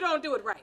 don't do it right.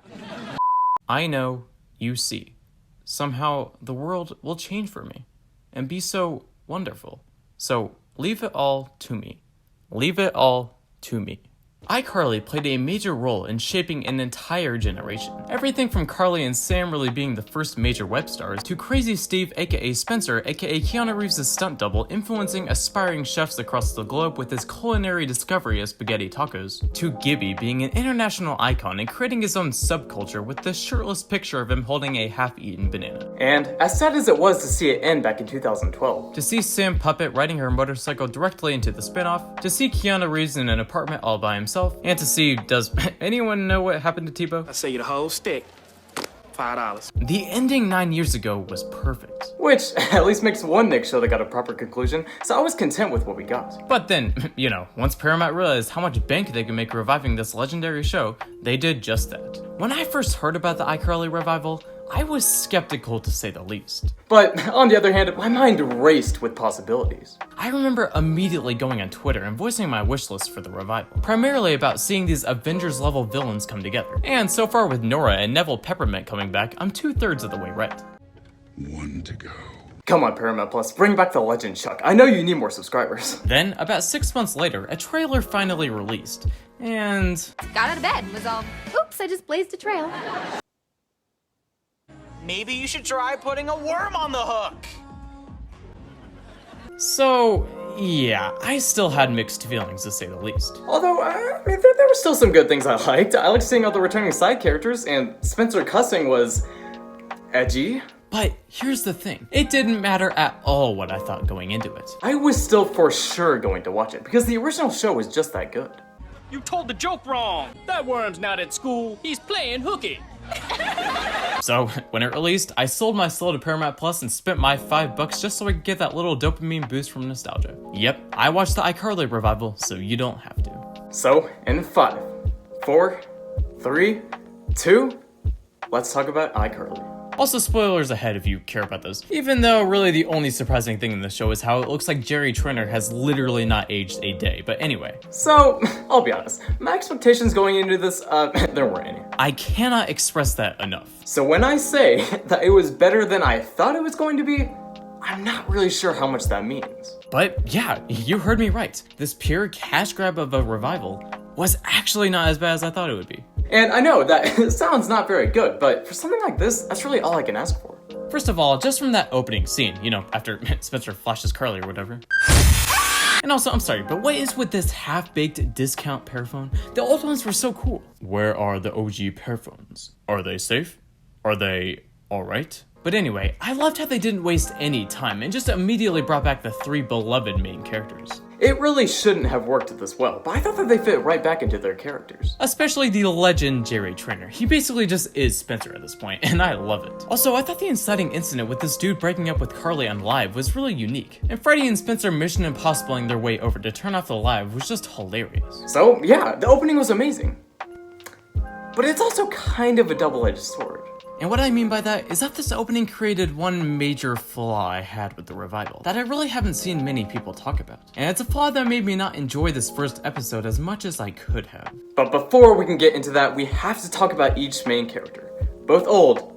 I know, you see. Somehow, the world will change for me and be so wonderful. So, leave it all to me. Leave it all to me. iCarly played a major role in shaping an entire generation. Everything from Carly and Sam really being the first major web stars, to Crazy Steve aka Spencer aka Keanu Reeves' stunt double influencing aspiring chefs across the globe with his culinary discovery of spaghetti tacos, to Gibby being an international icon and creating his own subculture with this shirtless picture of him holding a half-eaten banana. And as sad as it was to see it end back in 2012, to see Sam Puppet riding her motorcycle directly into the spinoff, to see Keanu Reeves in an apartment all by himself, and to see, does anyone know what happened to Tebow? I say you the whole stick. $5. The ending 9 years ago was perfect. which at least makes one Nick show that got a proper conclusion, so I was content with what we got. But then, once Paramount realized how much bank they could make reviving this legendary show, they did just that. When I first heard about the iCarly revival, I was skeptical to say the least. But on the other hand, my mind raced with possibilities. I remember immediately going on Twitter and voicing my wish list for the revival, primarily about seeing these Avengers-level villains come together. And so far with Nora and Neville Peppermint coming back, I'm 2/3 of the way right. 1 to go. Come on, Paramount Plus, bring back the legend, Chuck. I know you need more subscribers. Then, about 6 months later, a trailer finally released, and... got out of bed and was all, oops, I just blazed a trail. Maybe you should try putting a worm on the hook. So, yeah, I still had mixed feelings to say the least. Although, there were still some good things I liked. I liked seeing all the returning side characters, and Spencer cussing was... edgy. But here's the thing, it didn't matter at all what I thought going into it. I was still for sure going to watch it, because the original show was just that good. You told the joke wrong. That worm's not at school. He's playing hooky. So, when it released, I sold my soul to Paramount Plus and spent my $5 just so I could get that little dopamine boost from nostalgia. Yep, I watched the iCarly revival, so you don't have to. So, in 5, 4, 3, 2, let's talk about iCarly. Also, spoilers ahead if you care about those. Even though really the only surprising thing in the show is how it looks like Jerry Trainer has literally not aged a day, but anyway. So, I'll be honest, my expectations going into this, there weren't any. I cannot express that enough. So when I say that it was better than I thought it was going to be, I'm not really sure how much that means. But yeah, you heard me right. This pure cash grab of a revival was actually not as bad as I thought it would be. And I know that sounds not very good, but for something like this, that's really all I can ask for. First of all, just from that opening scene, after Spencer flashes Carly or whatever. And also, I'm sorry, but what is with this half-baked discount Paraphone? The old ones were so cool. Where are the OG Paraphones? Are they safe? Are they alright? But anyway, I loved how they didn't waste any time and just immediately brought back the 3 beloved main characters. It really shouldn't have worked this well, but I thought that they fit right back into their characters. Especially the legend Jerry Trainer. He basically just is Spencer at this point, and I love it. Also, I thought the inciting incident with this dude breaking up with Carly on live was really unique. And Freddie and Spencer Mission Impossibling their way over to turn off the live was just hilarious. So yeah, the opening was amazing. But it's also kind of a double-edged sword. And what I mean by that is that this opening created one major flaw I had with the revival that I really haven't seen many people talk about. And it's a flaw that made me not enjoy this first episode as much as I could have. But before we can get into that, we have to talk about each main character, both old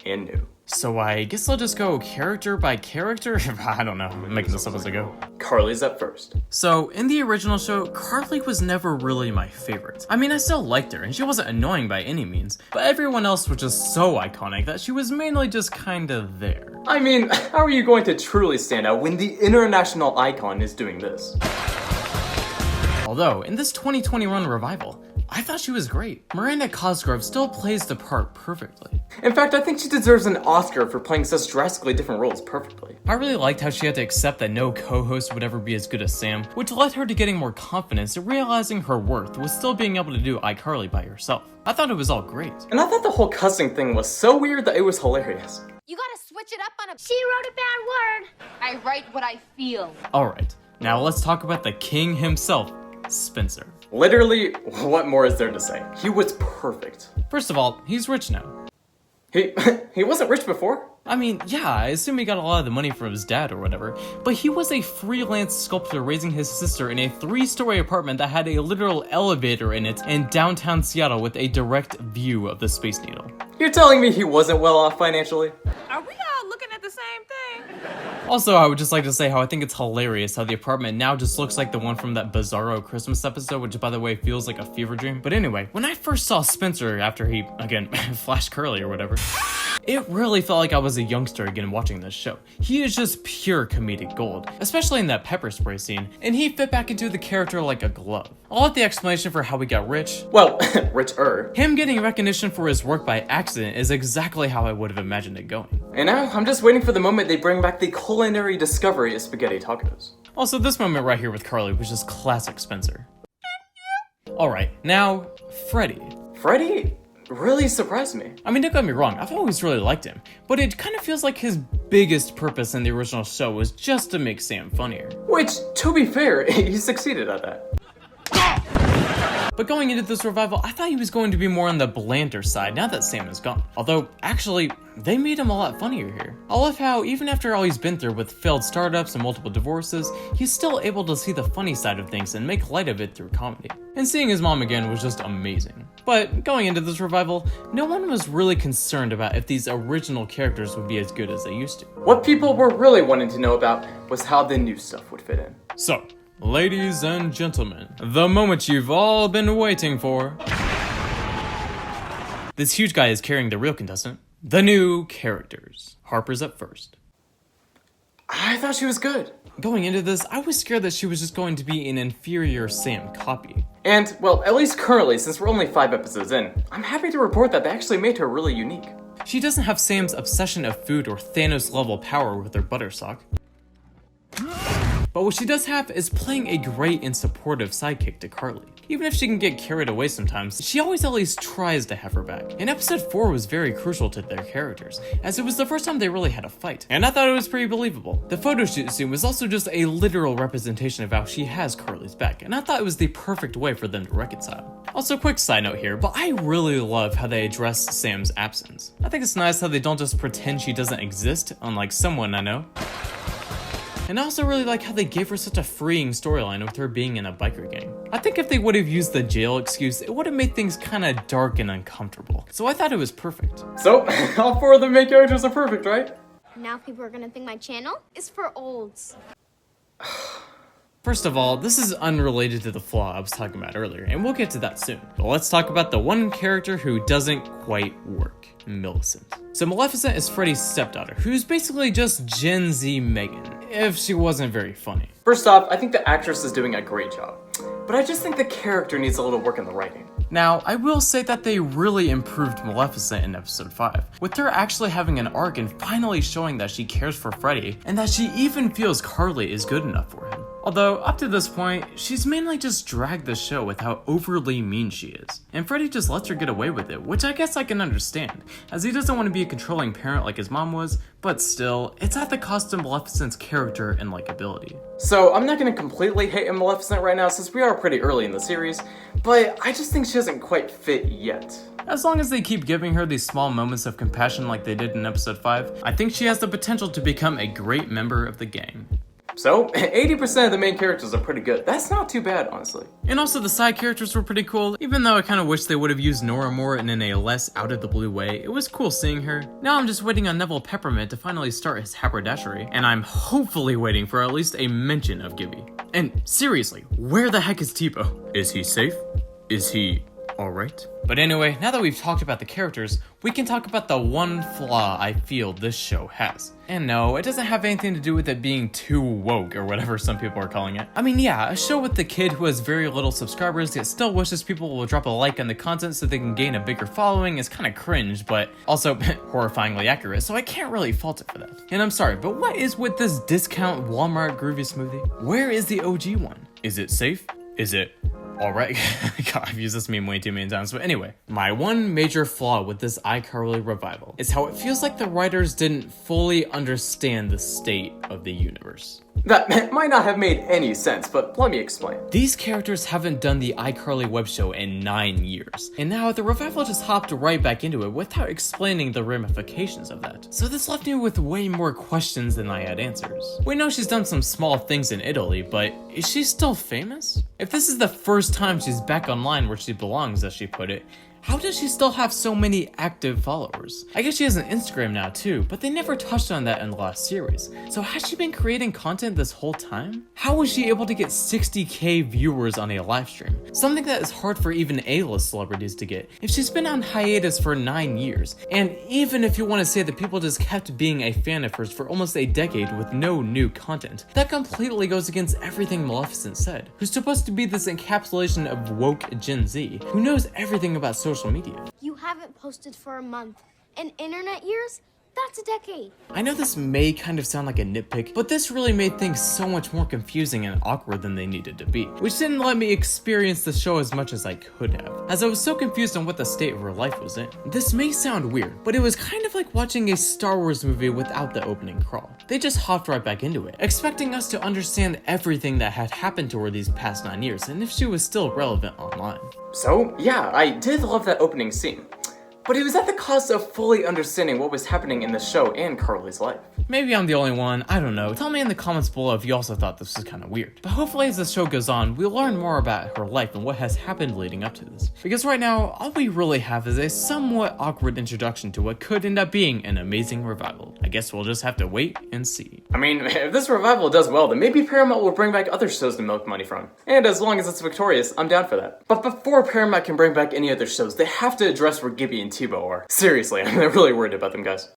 and new. So I guess I'll just go character by character? I don't know, I'm making this up as I go. Carly's up first. So, in the original show, Carly was never really my favorite. I mean, I still liked her, and she wasn't annoying by any means, but everyone else was just so iconic that she was mainly just kinda there. I mean, how are you going to truly stand out when the international icon is doing this? Although, in this 2021 revival, I thought she was great. Miranda Cosgrove still plays the part perfectly. In fact, I think she deserves an Oscar for playing such drastically different roles perfectly. I really liked how she had to accept that no co-host would ever be as good as Sam, which led her to getting more confidence and realizing her worth was still being able to do iCarly by herself. I thought it was all great. And I thought the whole cussing thing was so weird that it was hilarious. You gotta switch it up on a... She wrote a bad word. I write what I feel. Alright, now let's talk about the king himself, Spencer. Literally, what more is there to say? He was perfect. First of all, he's rich now. He wasn't rich before. I mean, yeah, I assume he got a lot of the money from his dad or whatever, but he was a freelance sculptor raising his sister in a 3-story apartment that had a literal elevator in it in downtown Seattle with a direct view of the Space Needle. You're telling me he wasn't well off financially? Are we all looking at the same thing? Also, I would just like to say how I think it's hilarious how the apartment now just looks like the one from that Bizarro Christmas episode, which by the way feels like a fever dream. But anyway, when I first saw Spencer after he, again, flashed Curly or whatever, it really felt like I was a youngster again watching this show. He is just pure comedic gold, especially in that pepper spray scene, and he fit back into the character like a glove. I'll let the explanation for how he got rich. Well, richer. Him getting recognition for his work by accident is exactly how I would have imagined it going. And now, I'm just waiting for the moment they bring back the culinary discovery of spaghetti tacos. Also, this moment right here with Carly was just classic Spencer. Alright, now, Freddie. Freddie really surprised me. I mean, don't get me wrong, I've always really liked him, but it kind of feels like his biggest purpose in the original show was just to make Sam funnier. Which, to be fair, he succeeded at that. But going into this revival, I thought he was going to be more on the blander side now that Sam is gone. Although, actually, they made him a lot funnier here. I love how, even after all he's been through with failed startups and multiple divorces, he's still able to see the funny side of things and make light of it through comedy. And seeing his mom again was just amazing. But going into this revival, no one was really concerned about if these original characters would be as good as they used to. What people were really wanting to know about was how the new stuff would fit in. So, ladies and gentlemen, the moment you've all been waiting for. This huge guy is carrying the real contestant. The new characters. Harper's up first. I thought she was good. Going into this, I was scared that she was just going to be an inferior Sam copy. And, well, at least currently, since we're only 5 episodes in, I'm happy to report that they actually made her really unique. She doesn't have Sam's obsession of food or Thanos-level power with her buttersock. But what she does have is playing a great and supportive sidekick to Carly. Even if she can get carried away sometimes, she always at least tries to have her back. And episode 4 was very crucial to their characters, as it was the first time they really had a fight. And I thought it was pretty believable. The photo shoot scene was also just a literal representation of how she has Carly's back, and I thought it was the perfect way for them to reconcile. Also, quick side note here, but I really love how they address Sam's absence. I think it's nice how they don't just pretend she doesn't exist, unlike someone I know. And I also really like how they gave her such a freeing storyline with her being in a biker gang. I think if they would have used the jail excuse, it would have made things kinda dark and uncomfortable. So I thought it was perfect. So, all 4 of the main characters are perfect, right? Now people are gonna think my channel is for olds. First of all, this is unrelated to the flaw I was talking about earlier, and we'll get to that soon. But let's talk about the one character who doesn't quite work. Millicent. So Maleficent is Freddie's stepdaughter, who's basically just Gen Z Megan, if she wasn't very funny. First off, I think the actress is doing a great job, but I just think the character needs a little work in the writing. Now, I will say that they really improved Maleficent in episode 5, with her actually having an arc and finally showing that she cares for Freddie, and that she even feels Carly is good enough for him. Although, up to this point, she's mainly just dragged the show with how overly mean she is, and Freddie just lets her get away with it, which I guess I can understand, as he doesn't want to be a controlling parent like his mom was, but still, it's at the cost of Maleficent's character and likability. So, I'm not gonna completely hate on Maleficent right now since we are pretty early in the series, but I just think she doesn't quite fit yet. As long as they keep giving her these small moments of compassion like they did in episode 5, I think she has the potential to become a great member of the gang. So, 80% of the main characters are pretty good. That's not too bad, honestly. And also the side characters were pretty cool, even though I kind of wish they would have used Nora more and in a less out-of-the-blue way. It was cool seeing her. Now I'm just waiting on Neville Peppermint to finally start his haberdashery, and I'm hopefully waiting for at least a mention of Gibby. And seriously, where the heck is Tipo? Is he safe? Is he alright? But anyway, now that we've talked about the characters, we can talk about the one flaw I feel this show has. And no, it doesn't have anything to do with it being too woke or whatever some people are calling it. I mean, yeah, a show with the kid who has very little subscribers yet still wishes people will drop a like on the content so they can gain a bigger following is kind of cringe, but also horrifyingly accurate, so I can't really fault it for that. And I'm sorry, but what is with this discount Walmart groovy smoothie? Where is the OG one? Is it safe? Is it alright? God, I've used this meme way too many times, but anyway. My one major flaw with this iCarly revival is how it feels like the writers didn't fully understand the state of the universe. That might not have made any sense, but let me explain. These characters haven't done the iCarly web show in 9 years, and now the revival just hopped right back into it without explaining the ramifications of that. So this left me with way more questions than I had answers. We know she's done some small things in Italy, but is she still famous? If this is the first time she's back online where she belongs, as she put it, how does she still have so many active followers? I guess she has an Instagram now too, but they never touched on that in the last series. So has she been creating content this whole time? How was she able to get 60k viewers on a live stream? Something that is hard for even A-list celebrities to get. If she's been on hiatus for 9 years, and even if you want to say that people just kept being a fan of hers for almost a decade with no new content, that completely goes against everything Millicent said, who's supposed to be this encapsulation of woke Gen Z, who knows everything about social media. You haven't posted for a month. In internet years, that's a decade. I know this may kind of sound like a nitpick, but this really made things so much more confusing and awkward than they needed to be, which didn't let me experience the show as much as I could have, as I was so confused on what the state of her life was in. This may sound weird, but it was kind of like watching a Star Wars movie without the opening crawl. They just hopped right back into it, expecting us to understand everything that had happened to her these past 9 years, and if she was still relevant online. So, yeah, I did love that opening scene. But it was at the cost of fully understanding what was happening in the show and Carly's life. Maybe I'm the only one, I don't know. Tell me in the comments below if you also thought this was kind of weird. But hopefully as the show goes on, we'll learn more about her life and what has happened leading up to this. Because right now, all we really have is a somewhat awkward introduction to what could end up being an amazing revival. I guess we'll just have to wait and see. I mean, if this revival does well, then maybe Paramount will bring back other shows to milk money from. And as long as it's victorious, I'm down for that. But before Paramount can bring back any other shows, they have to address where Gibby and Tebow are. Seriously, I'm really worried about them guys.